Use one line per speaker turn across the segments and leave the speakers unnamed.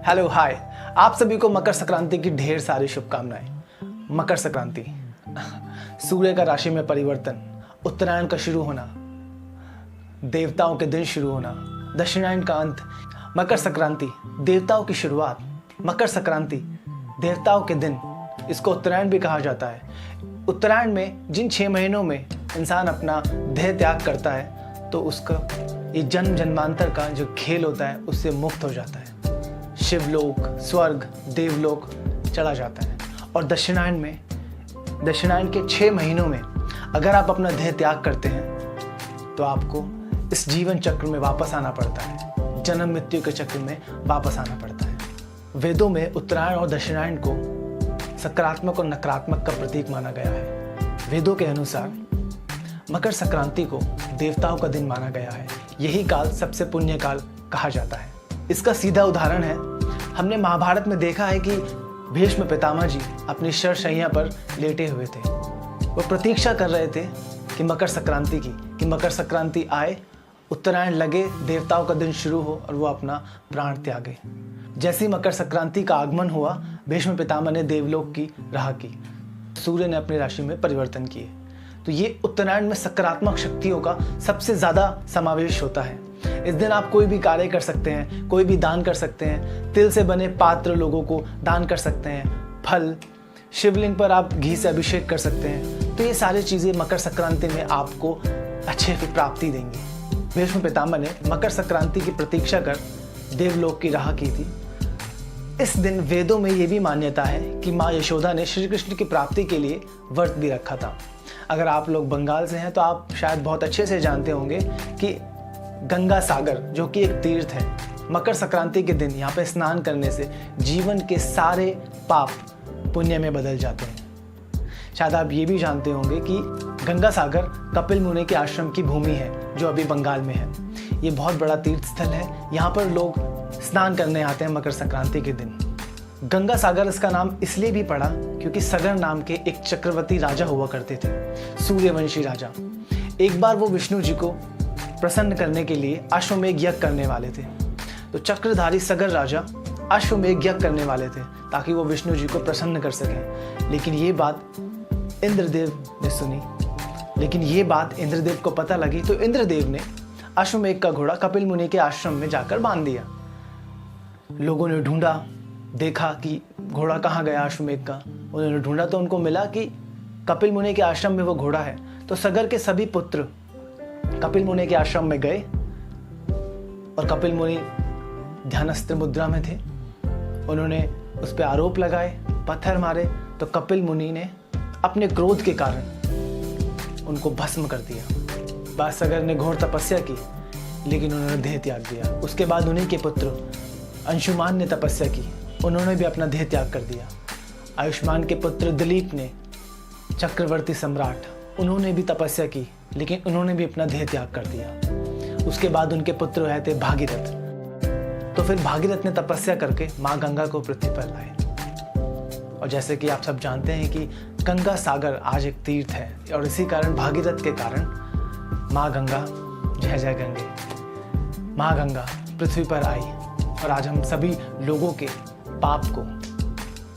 Hello hi, आप सभी को मकर संक्रांति की ढेर सारी शुभकामनाएं। मकर संक्रांति, सूर्य का राशि में परिवर्तन, उत्तरायण का शुरू होना, देवताओं के दिन शुरू होना, दक्षिणायन का अंत। मकर संक्रांति देवताओं की शुरुआत, मकर संक्रांति देवताओं के दिन, इसको उत्तरायण भी कहा जाता है। उत्तरायण में जिन 6 महीनों में इंसान अपना देह त्याग करता है तो उसका ये जन्म जन्मांतर का जो खेल होता है उससे मुक्त हो जाता है, शिवलोक, स्वर्ग, देवलोक चला जाता है। और दक्षिणायन के 6 महीनों में अगर आप अपना देह त्याग करते हैं तो आपको इस जीवन चक्र में वापस आना पड़ता है, जन्म मृत्यु के चक्र में वापस आना पड़ता है। वेदों में उत्तरायण और दक्षिणायन को सकारात्मक और नकारात्मक का प्रतीक माना गया है। वेदों के अनुसार मकर संक्रांति को देवताओं का दिन माना गया है। यही काल सबसे पुण्य काल कहा जाता है। इसका सीधा उदाहरण है, हमने महाभारत में देखा है कि भीष्म पितामह जी अपनी शरशैया पर लेटे हुए थे। वो प्रतीक्षा कर रहे थे कि मकर संक्रांति आए, उत्तरायण लगे, देवताओं का दिन शुरू हो और वो अपना प्राण त्यागे। जैसी मकर संक्रांति का आगमन हुआ, भीष्म पितामह ने देवलोक की राह की, सूर्य ने अपनी राशि में परिवर्तन किए। तो ये उत्तरायण में सकारात्मक शक्तियों का सबसे ज़्यादा समावेश होता है। इस दिन आप कोई भी कार्य कर सकते हैं, कोई भी दान कर सकते हैं, तिल से बने पात्र लोगों को दान कर सकते हैं, फल, शिवलिंग पर आप घी से अभिषेक कर सकते हैं। तो ये सारी चीज़ें मकर संक्रांति में आपको अच्छे की प्राप्ति देंगी। भीष्म पितामह ने मकर संक्रांति की प्रतीक्षा कर देवलोक की राह की थी। इस दिन वेदों में ये भी मान्यता है कि माँ यशोदा ने श्री कृष्ण की प्राप्ति के लिए व्रत भी रखा था। अगर आप लोग बंगाल से हैं तो आप शायद बहुत अच्छे से जानते होंगे कि गंगा सागर, जो कि एक तीर्थ है, मकर संक्रांति के दिन यहाँ पे स्नान करने से जीवन के सारे पाप पुण्य में बदल जाते हैं। शायद आप ये भी जानते होंगे कि गंगा सागर कपिल मुनि के आश्रम की भूमि है, जो अभी बंगाल में है। ये बहुत बड़ा तीर्थ स्थल है, यहाँ पर लोग स्नान करने आते हैं मकर संक्रांति के दिन। गंगा सागर इसका नाम इसलिए भी पड़ा क्योंकि सगर नाम के एक चक्रवर्ती राजा हुआ करते थे, सूर्यवंशी राजा। एक बार वो विष्णु जी को प्रसन्न करने के लिए अश्वमेघ यज्ञ करने वाले थे। तो चक्रधारी सगर राजा अश्वमेघ यज्ञ करने वाले थे ताकि वो विष्णु जी को प्रसन्न कर सकें। लेकिन ये बात इंद्रदेव ने सुनी, लेकिन ये बात इंद्रदेव को पता लगी तो इंद्रदेव ने अश्वमेघ का घोड़ा कपिल मुनि के आश्रम में जाकर बांध दिया। लोगों ने ढूंढा, देखा कि घोड़ा कहाँ गया अश्वमेघ का। उन्होंने ढूंढा तो उनको मिला कि कपिल मुनि के आश्रम में वो घोड़ा है। तो सगर के सभी पुत्र कपिल मुनि के आश्रम में गए और कपिल मुनि ध्यानस्थ मुद्रा में थे। उन्होंने उस पर आरोप लगाए, पत्थर मारे, तो कपिल मुनि ने अपने क्रोध के कारण उनको भस्म कर दिया। बाद सगर ने घोर तपस्या की, लेकिन उन्होंने देह त्याग दिया। उसके बाद उन्हीं के पुत्र अंशुमान ने तपस्या की, उन्होंने भी अपना देह त्याग कर दिया। आयुष्मान के पुत्र दिलीप ने, चक्रवर्ती सम्राट, उन्होंने भी तपस्या की, लेकिन उन्होंने भी अपना देह त्याग कर दिया। उसके बाद उनके पुत्र हुए थे भागीरथ। तो फिर भागीरथ ने तपस्या करके माँ गंगा को पृथ्वी पर लाए। और जैसे कि आप सब जानते हैं कि गंगा सागर आज एक तीर्थ है, और इसी कारण भागीरथ के कारण माँ गंगा, जय जय गंगे, माँ गंगा पृथ्वी पर आई और आज हम सभी लोगों के पाप को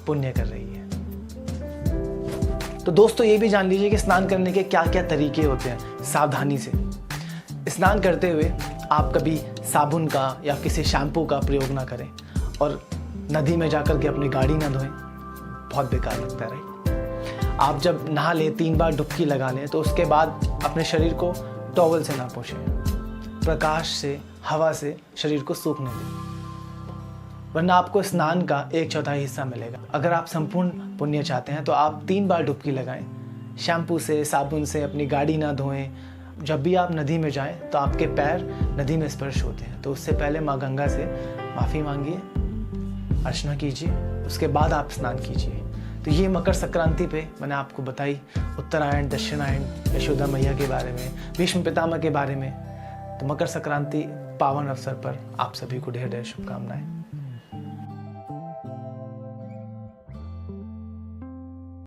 पुण्य कर रही है। तो दोस्तों, ये भी जान लीजिए कि स्नान करने के क्या क्या तरीके होते हैं। सावधानी से स्नान करते हुए आप कभी साबुन का या किसी शैम्पू का प्रयोग ना करें, और नदी में जाकर के अपनी गाड़ी ना धोएं, बहुत बेकार लगता है, राइट। आप जब नहा लें, 3 बार डुबकी लगा लें, तो उसके बाद अपने शरीर को टॉवल से ना पोंछें, प्रकाश से, हवा से शरीर को सूखने दें, वरना आपको स्नान का 1/4 हिस्सा मिलेगा। अगर आप संपूर्ण पुण्य चाहते हैं तो आप 3 बार डुबकी लगाएं, शैम्पू से, साबुन से अपनी गाड़ी ना धोएं। जब भी आप नदी में जाएं तो आपके पैर नदी में स्पर्श होते हैं, तो उससे पहले माँ गंगा से माफ़ी मांगिए, अर्चना कीजिए, उसके बाद आप स्नान कीजिए। तो ये मकर संक्रांति पे मैंने आपको बताई उत्तरायण, दक्षिणायन, यशोदा मैया के बारे में, भीष्म पितामह के बारे में। तो मकर संक्रांति पावन अवसर पर आप सभी को ढेर ढेर शुभकामनाएं।